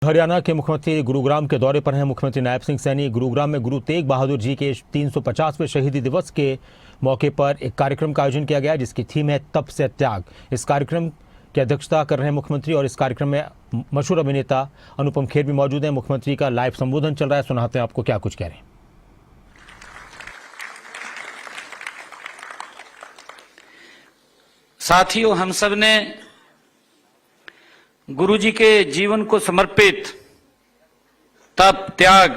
हरियाणा के मुख्यमंत्री गुरुग्राम के दौरे पर हैं। मुख्यमंत्री नायब सिंह सैनी गुरुग्राम में गुरु तेग बहादुर जी के 350वें शहीदी दिवस के मौके पर एक कार्यक्रम का आयोजन किया गया, जिसकी थीम है तप से त्याग। इस कार्यक्रम की अध्यक्षता कर रहे हैं मुख्यमंत्री और इस कार्यक्रम में मशहूर अभिनेता अनुपम खेर भी मौजूद हैं। मुख्यमंत्री का लाइव संबोधन चल रहा है, सुनाते हैं आपको क्या कुछ कह रहे हैं। साथियों, हम सब ने गुरु जी के जीवन को समर्पित तप त्याग,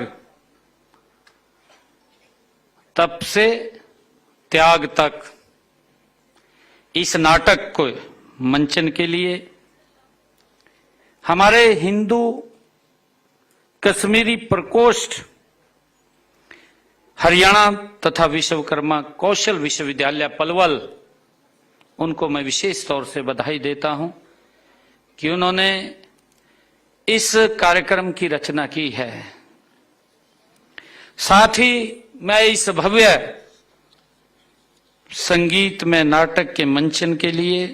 तप से त्याग तक इस नाटक को मंचन के लिए हमारे हिंदू कश्मीरी प्रकोष्ठ हरियाणा तथा विश्वकर्मा कौशल विश्वविद्यालय पलवल, उनको मैं विशेष तौर से बधाई देता हूं कि उन्होंने इस कार्यक्रम की रचना की है। साथ ही मैं इस भव्य संगीत में नाटक के मंचन के लिए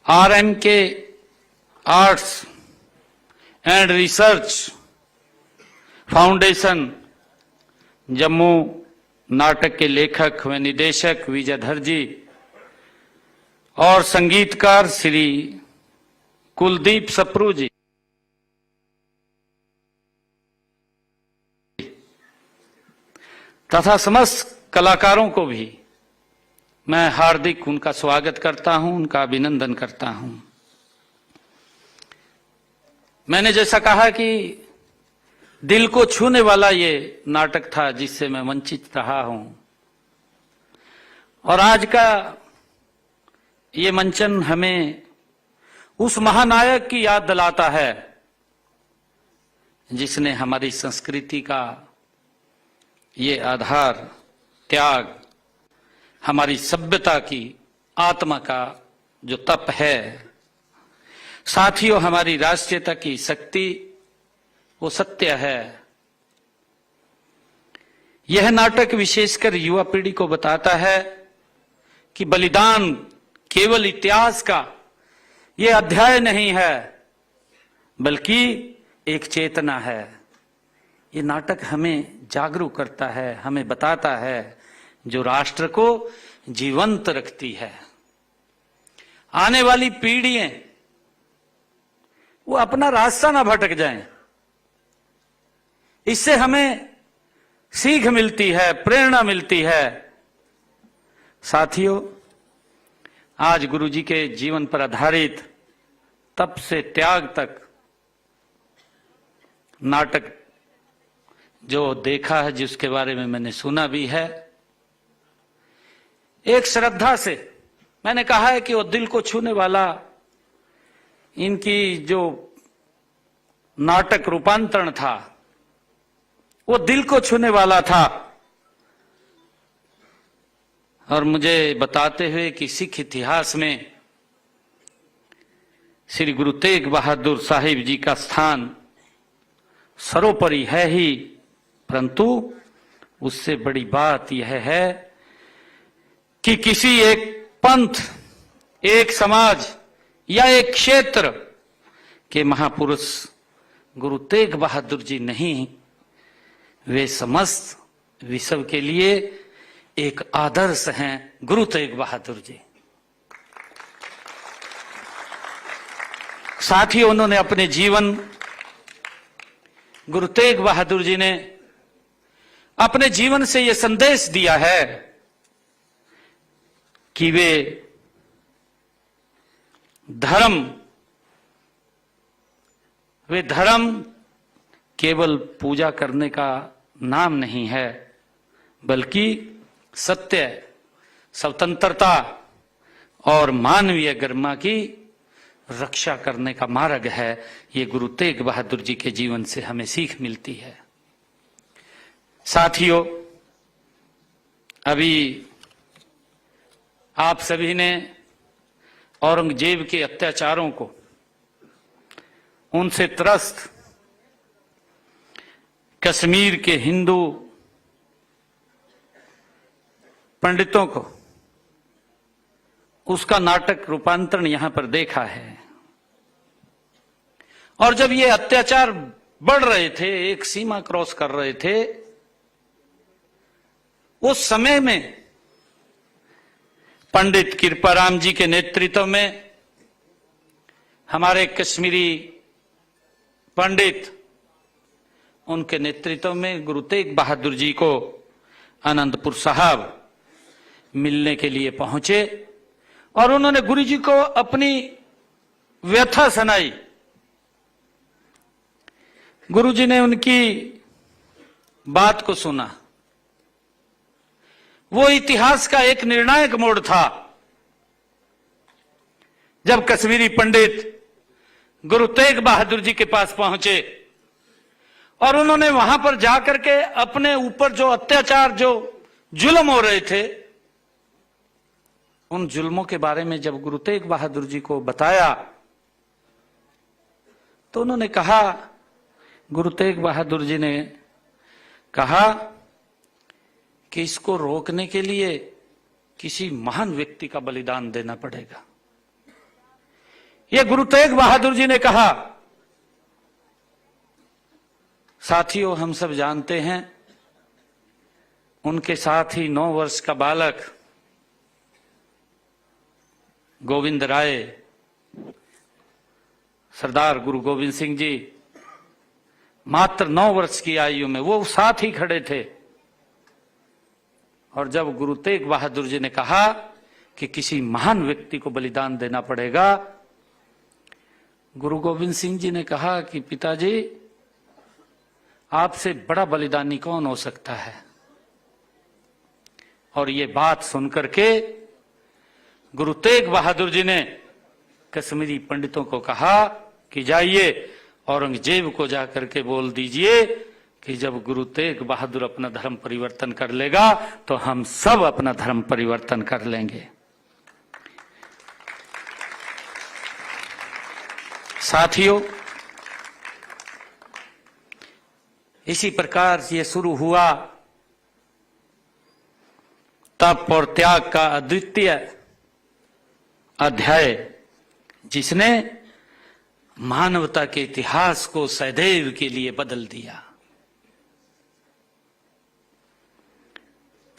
RMK arts and research foundation Jammu नाटक के लेखक व निदेशक विजयधर जी और संगीतकार श्री कुलदीप सप्रू जी तथा समस्त कलाकारों को भी मैं हार्दिक उनका स्वागत करता हूं, उनका अभिनंदन करता हूं। मैंने जैसा कहा कि दिल को छूने वाला ये नाटक था जिससे मैं वंचित रहा हूं, और आज का ये मंचन हमें उस महानायक की याद दिलाता है जिसने हमारी संस्कृति का ये आधार त्याग, हमारी सभ्यता की आत्मा का जो तप है, साथियों हमारी राष्ट्रीयता की शक्ति वो सत्य है। यह नाटक विशेषकर युवा पीढ़ी को बताता है कि बलिदान केवल इतिहास का ये अध्याय नहीं है, बल्कि एक चेतना है। ये नाटक हमें जागरूक करता है, हमें बताता है, जो राष्ट्र को जीवंत रखती है। आने वाली पीढ़ियां वो अपना रास्ता ना भटक जाएं, इससे हमें सीख मिलती है, प्रेरणा मिलती है। साथियों, आज गुरु जी के जीवन पर आधारित तप से त्याग तक नाटक जो देखा है, जिसके बारे में मैंने सुना भी है, एक श्रद्धा से मैंने कहा है कि वो दिल को छूने वाला, इनकी जो नाटक रूपांतरण था वो दिल को छूने वाला था। और मुझे बताते हुए कि सिख इतिहास में श्री गुरु तेग बहादुर साहिब जी का स्थान सर्वोपरि है ही, परंतु उससे बड़ी बात यह है कि किसी एक पंथ, एक समाज या एक क्षेत्र के महापुरुष गुरु तेग बहादुर जी नहीं, वे समस्त विश्व के लिए एक आदर्श हैं। गुरु तेग बहादुर जी, साथ ही उन्होंने अपने जीवन, गुरु तेग बहादुर जी ने अपने जीवन से यह संदेश दिया है कि वे धर्म केवल पूजा करने का नाम नहीं है, बल्कि सत्य, स्वतंत्रता और मानवीय गरिमा की रक्षा करने का मार्ग है। ये गुरु तेग बहादुर जी के जीवन से हमें सीख मिलती है। साथियों, अभी आप सभी ने औरंगजेब के अत्याचारों को, उनसे त्रस्त कश्मीर के हिंदू पंडितों को उसका नाटक रूपांतरण यहां पर देखा है। और जब ये अत्याचार बढ़ रहे थे, एक सीमा क्रॉस कर रहे थे, उस समय में पंडित कृपाराम जी के नेतृत्व में हमारे कश्मीरी पंडित, उनके नेतृत्व में गुरु तेग बहादुर जी को आनंदपुर साहब मिलने के लिए पहुंचे और उन्होंने गुरु जी को अपनी व्यथा सुनाई। गुरु जी ने उनकी बात को सुना। वो इतिहास का एक निर्णायक मोड़ था जब कश्मीरी पंडित गुरु तेग बहादुर जी के पास पहुंचे और उन्होंने वहां पर जाकर के अपने ऊपर जो अत्याचार, जो जुल्म हो रहे थे, उन जुल्मों के बारे में जब गुरु तेग बहादुर जी को बताया तो उन्होंने कहा, गुरु तेग बहादुर जी ने कहा कि इसको रोकने के लिए किसी महान व्यक्ति का बलिदान देना पड़ेगा। यह गुरु तेग बहादुर जी ने कहा। साथियों, हम सब जानते हैं उनके साथ ही 9 वर्ष का बालक गोविंद राय, सरदार गुरु गोविंद सिंह जी, मात्र 9 वर्ष की आयु में वो साथ ही खड़े थे। और जब गुरु तेग बहादुर जी ने कहा कि किसी महान व्यक्ति को बलिदान देना पड़ेगा, गुरु गोविंद सिंह जी ने कहा कि पिताजी, आपसे बड़ा बलिदानी कौन हो सकता है। और ये बात सुनकर के गुरु तेग बहादुर जी ने कश्मीरी पंडितों को कहा कि जाइए औरंगजेब को जाकर के बोल दीजिए कि जब गुरु तेग बहादुर अपना धर्म परिवर्तन कर लेगा तो हम सब अपना धर्म परिवर्तन कर लेंगे। साथियों, इसी प्रकार ये शुरू हुआ तप और त्याग का अद्वितीय अध्याय, जिसने मानवता के इतिहास को सदैव के लिए बदल दिया।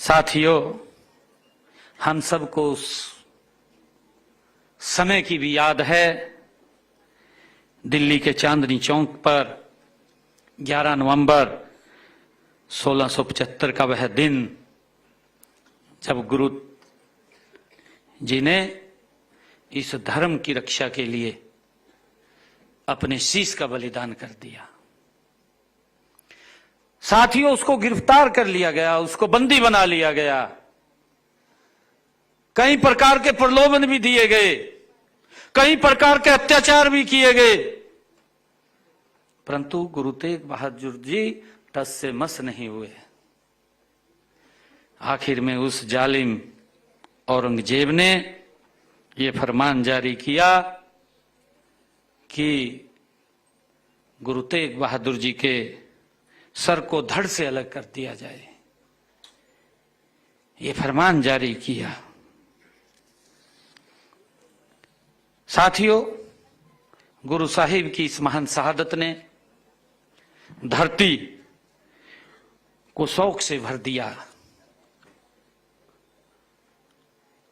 साथियों, हम सबको उस समय की भी याद है, दिल्ली के चांदनी चौक पर 11 नवंबर 1675 का वह दिन, जब गुरु जी ने इस धर्म की रक्षा के लिए अपने शीश का बलिदान कर दिया। साथियों, उसको गिरफ्तार कर लिया गया, उसको बंदी बना लिया गया, कई प्रकार के प्रलोभन भी दिए गए, कई प्रकार के अत्याचार भी किए गए, परंतु गुरु तेग बहादुर जी टस से मस नहीं हुए। आखिर में उस जालिम औरंगजेब ने यह फरमान जारी किया कि गुरु तेग बहादुर जी के सर को धड़ से अलग कर दिया जाए। ये फरमान जारी किया। साथियों, गुरु साहिब की इस महान शहादत ने धरती को शौक से भर दिया,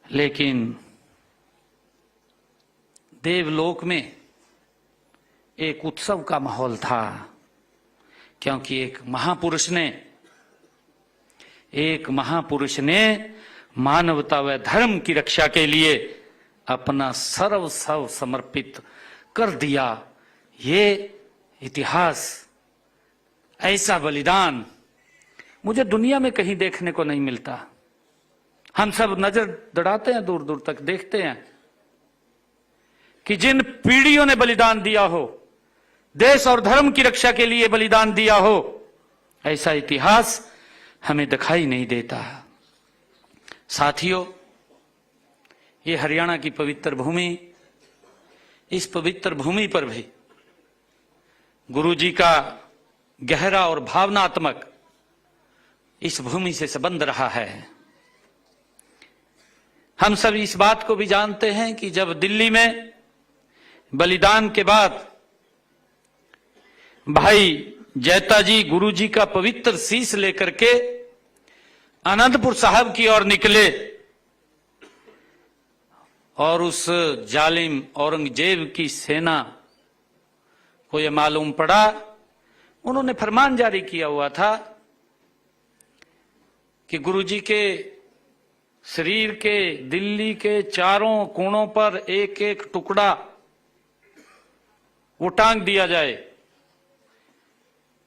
लेकिन देवलोक में एक उत्सव का माहौल था, क्योंकि एक महापुरुष ने मानवता व धर्म की रक्षा के लिए अपना सर्वस्व समर्पित कर दिया। ये इतिहास, ऐसा बलिदान मुझे दुनिया में कहीं देखने को नहीं मिलता। हम सब नजर दौड़ाते हैं, दूर दूर तक देखते हैं कि जिन पीढ़ियों ने बलिदान दिया हो, देश और धर्म की रक्षा के लिए बलिदान दिया हो, ऐसा इतिहास हमें दिखाई नहीं देता। साथियों, ये हरियाणा की पवित्र भूमि, इस पवित्र भूमि पर भी गुरु जी का गहरा और भावनात्मक इस भूमि से संबंध रहा है। हम सब इस बात को भी जानते हैं कि जब दिल्ली में बलिदान के बाद भाई जैता जी गुरु जी का पवित्र शीश लेकर के आनंदपुर साहब की ओर निकले और उस जालिम औरंगजेब की सेना को यह मालूम पड़ा, उन्होंने फरमान जारी किया हुआ था कि गुरुजी के शरीर के दिल्ली के चारों कोणों पर एक एक टुकड़ा वो टांग दिया जाए।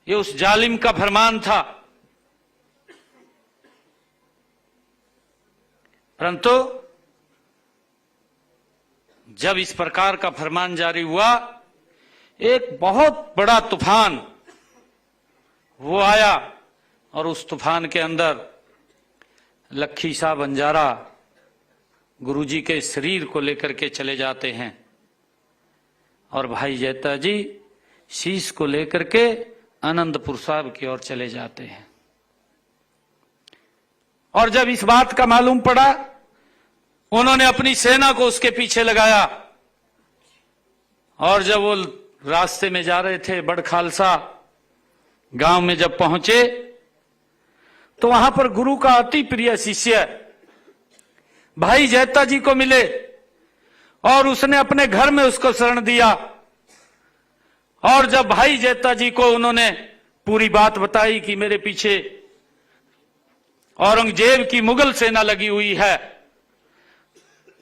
ये उस जालिम का फरमान था। परंतु जब इस प्रकार का फरमान जारी हुआ, एक बहुत बड़ा तूफान वो आया और उस तूफान के अंदर लखी शाह बंजारा गुरुजी के शरीर को लेकर के चले जाते हैं और भाई जैता जी शीश को लेकर के आनंदपुर साहब की ओर चले जाते हैं। और जब इस बात का मालूम पड़ा, उन्होंने अपनी सेना को उसके पीछे लगाया और जब वो रास्ते में जा रहे थे, बड़ खालसा गांव में जब पहुंचे तो वहां पर गुरु का अति प्रिय शिष्य भाई जैता जी को मिले और उसने अपने घर में उसको शरण दिया। और जब भाई जैता जी को उन्होंने पूरी बात बताई कि मेरे पीछे औरंगजेब की मुगल सेना लगी हुई है,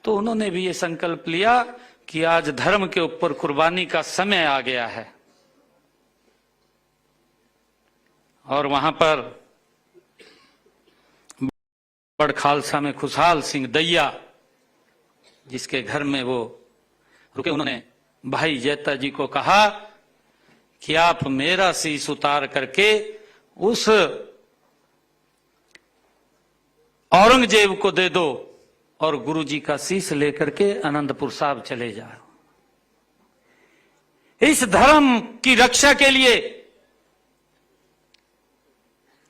तो उन्होंने भी ये संकल्प लिया कि आज धर्म के ऊपर कुर्बानी का समय आ गया है। और वहां पर बड़ खालसा में खुशहाल सिंह दैया जिसके घर में वो रुके, उन्होंने भाई जैता जी को कहा कि आप मेरा शीश उतार करके उस औरंगजेब को दे दो और गुरुजी का शीश लेकर के आनंदपुर साहब चले जाओ। इस धर्म की रक्षा के लिए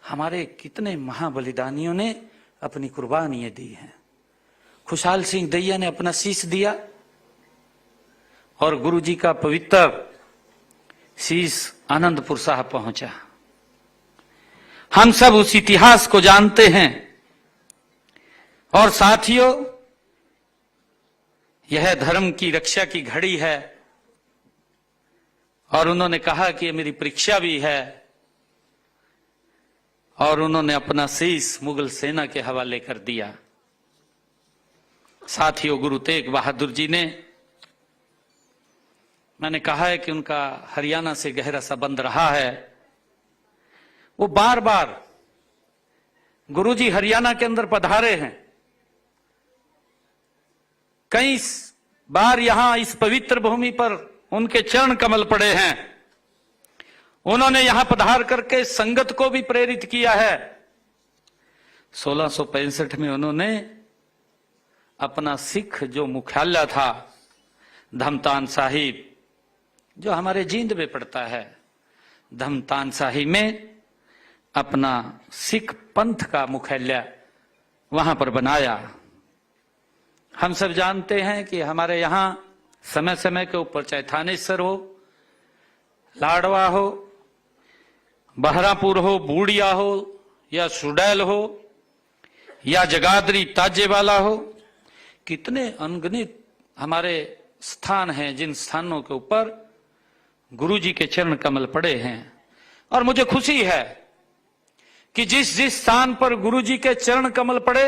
हमारे कितने महाबलिदानियों ने अपनी कुर्बानियां दी हैं। खुशहाल सिंह दैया ने अपना शीश दिया और गुरुजी का पवित्र शीश आनंदपुर साहब पहुंचा। हम सब उस इतिहास को जानते हैं। और साथियों, यह धर्म की रक्षा की घड़ी है और उन्होंने कहा कि ये मेरी परीक्षा भी है और उन्होंने अपना शीश मुगल सेना के हवाले कर दिया। साथियों, गुरु तेग बहादुर जी ने, मैंने कहा है कि उनका हरियाणा से गहरा संबंध रहा है। वो बार बार गुरुजी हरियाणा के अंदर पधारे हैं, कई बार यहां इस पवित्र भूमि पर उनके चरण कमल पड़े हैं। उन्होंने यहां पधार करके संगत को भी प्रेरित किया है। 1665 में उन्होंने अपना सिख जो मुख्यालय था धमतान साहिब, जो हमारे जींद में पड़ता है, धमतान साहिब में अपना सिख पंथ का मुख्यालय वहां पर बनाया। हम सब जानते हैं कि हमारे यहां समय समय के ऊपर चाहे थानेसर हो, लाडवा हो, बहरापुर हो, बूढ़िया हो या सुडैल हो या जगाधरी ताजेवाला हो, कितने अनगिनत हमारे स्थान हैं जिन स्थानों के ऊपर गुरुजी के चरण कमल पड़े हैं। और मुझे खुशी है कि जिस जिस स्थान पर गुरुजी के चरण कमल पड़े,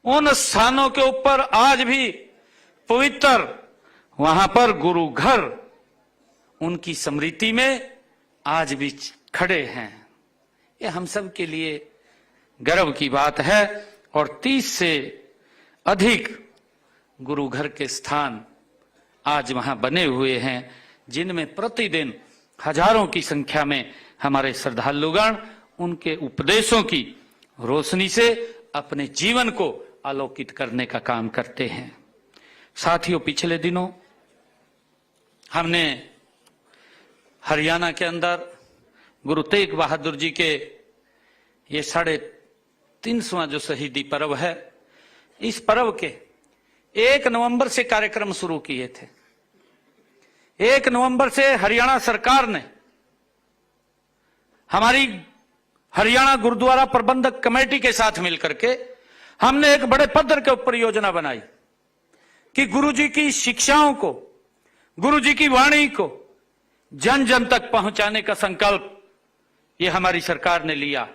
उन स्थानों के ऊपर आज भी पवित्र वहां पर गुरु घर उनकी स्मृति में आज भी खड़े हैं। ये हम सब के लिए गर्व की बात है। और 30 से अधिक गुरु घर के स्थान आज वहां बने हुए हैं, जिनमें प्रतिदिन हजारों की संख्या में हमारे श्रद्धालुगण उनके उपदेशों की रोशनी से अपने जीवन को आलोकित करने का काम करते हैं। साथियों, पिछले दिनों हमने हरियाणा के अंदर गुरु तेग बहादुर जी के ये 350वां जो शहीदी पर्व है, इस पर्व के 1 नवंबर से कार्यक्रम शुरू किए थे। 1 नवंबर से हरियाणा सरकार ने हमारी हरियाणा गुरुद्वारा प्रबंधक कमेटी के साथ मिलकर के हमने एक बड़े पद्धर के ऊपर योजना बनाई कि गुरु जी की शिक्षाओं को, गुरु जी की वाणी को जन जन तक पहुंचाने का संकल्प ये हमारी सरकार ने लिया।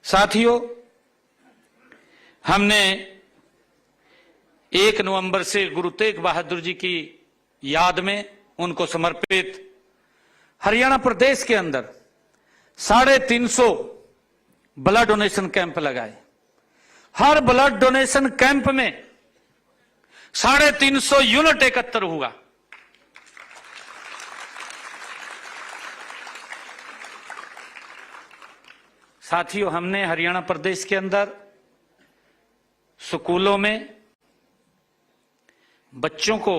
साथियों, हमने 1 नवंबर से गुरु तेग बहादुर जी की याद में उनको समर्पित हरियाणा प्रदेश के अंदर 350 ब्लड डोनेशन कैंप लगाए। हर ब्लड डोनेशन कैंप में 350 यूनिट एकत्र हुआ। साथियों, हमने हरियाणा प्रदेश के अंदर स्कूलों में बच्चों को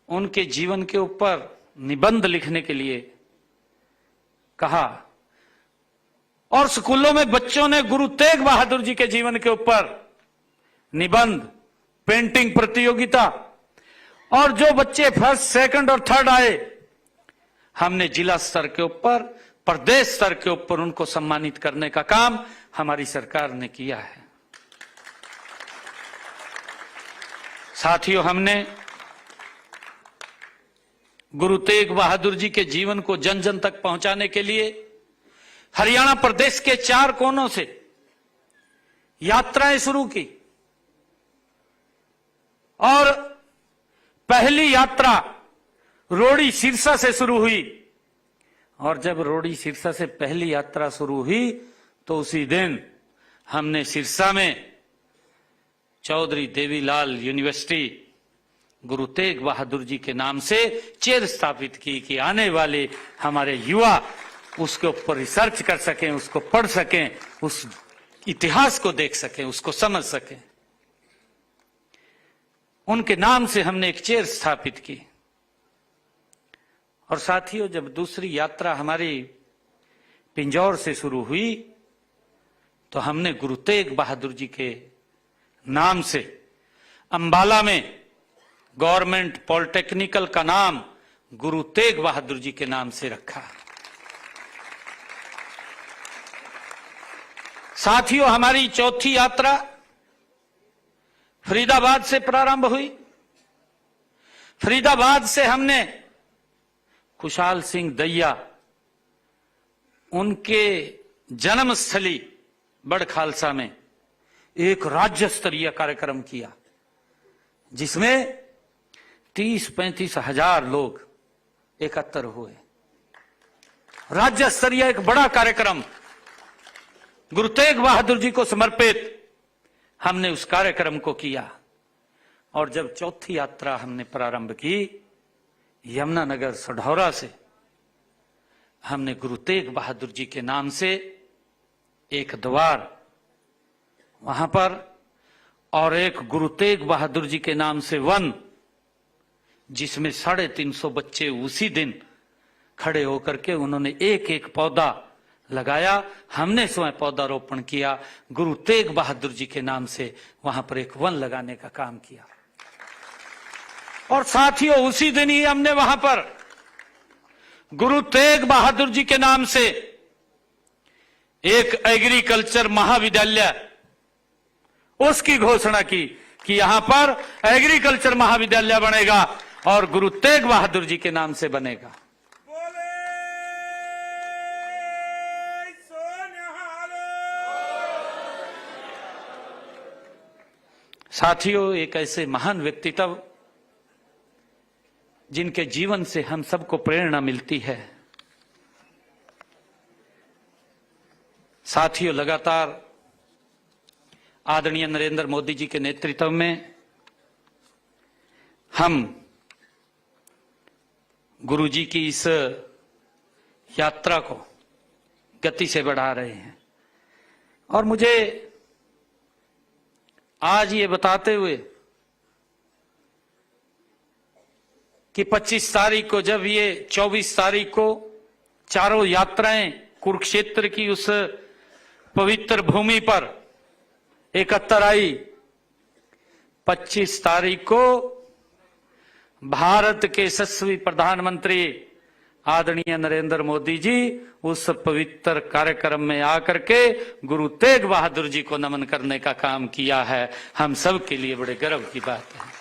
उनके जीवन के ऊपर निबंध लिखने के लिए कहा और स्कूलों में बच्चों ने गुरु तेग बहादुर जी के जीवन के ऊपर निबंध, पेंटिंग प्रतियोगिता, और जो बच्चे फर्स्ट, सेकंड और थर्ड आए, हमने जिला स्तर के ऊपर, प्रदेश स्तर के ऊपर उनको सम्मानित करने का काम हमारी सरकार ने किया है। साथियों, हमने गुरु तेग बहादुर जी के जीवन को जन जन तक पहुंचाने के लिए हरियाणा प्रदेश के 4 कोनों से यात्राएं शुरू की और पहली यात्रा रोड़ी सिरसा से शुरू हुई। और जब रोड़ी सिरसा से पहली यात्रा शुरू हुई तो उसी दिन हमने सिरसा में चौधरी देवीलाल यूनिवर्सिटी गुरु तेग बहादुर जी के नाम से चेयर स्थापित की कि आने वाले हमारे युवा उसके ऊपर रिसर्च कर सकें, उसको पढ़ सकें, उस इतिहास को देख सकें, उसको समझ सकें। उनके नाम से हमने एक चेयर स्थापित की। और साथियों, जब दूसरी यात्रा हमारी पिंजौर से शुरू हुई तो हमने गुरु तेग बहादुर जी के नाम से अंबाला में गवर्नमेंट पॉलिटेक्निकल का नाम गुरु तेग बहादुर जी के नाम से रखा। साथियों, हमारी चौथी यात्रा फरीदाबाद से प्रारंभ हुई। फरीदाबाद से हमने खुशहाल सिंह दहिया, उनके जन्मस्थली बड़ खालसा में एक राज्य स्तरीय कार्यक्रम किया जिसमें 30-35 हजार लोग एकत्र हुए। राज्य स्तरीय एक बड़ा कार्यक्रम गुरु तेग बहादुर जी को समर्पित हमने उस कार्यक्रम को किया। और जब चौथी यात्रा हमने प्रारंभ की यमुनानगर सढौरा से, हमने गुरु तेग बहादुर जी के नाम से एक द्वार वहां पर और एक गुरु तेग बहादुर जी के नाम से वन, जिसमें 350 बच्चे उसी दिन खड़े होकर के उन्होंने एक एक पौधा लगाया। हमने स्वयं पौधारोपण किया, गुरु तेग बहादुर जी के नाम से वहां पर एक वन लगाने का काम किया। और साथियों, उसी दिन ही हमने वहां पर गुरु तेग बहादुर जी के नाम से एक एग्रीकल्चर महाविद्यालय, उसकी घोषणा की कि यहां पर एग्रीकल्चर महाविद्यालय बनेगा और गुरु तेग बहादुर जी के नाम से बनेगा। साथियों, एक ऐसे महान व्यक्तित्व जिनके जीवन से हम सबको प्रेरणा मिलती है। साथियों, लगातार आदरणीय नरेंद्र मोदी जी के नेतृत्व में हम गुरु जी की इस यात्रा को गति से बढ़ा रहे हैं। और मुझे आज ये बताते हुए कि 25 तारीख को, जब ये 24 तारीख को चारों यात्राएं कुरुक्षेत्र की उस पवित्र भूमि पर एकत्र आई, 25 तारीख को भारत के यशस्वी प्रधानमंत्री आदरणीय नरेंद्र मोदी जी उस पवित्र कार्यक्रम में आकर के गुरु तेग बहादुर जी को नमन करने का काम किया है। हम सब के लिए बड़े गर्व की बात है।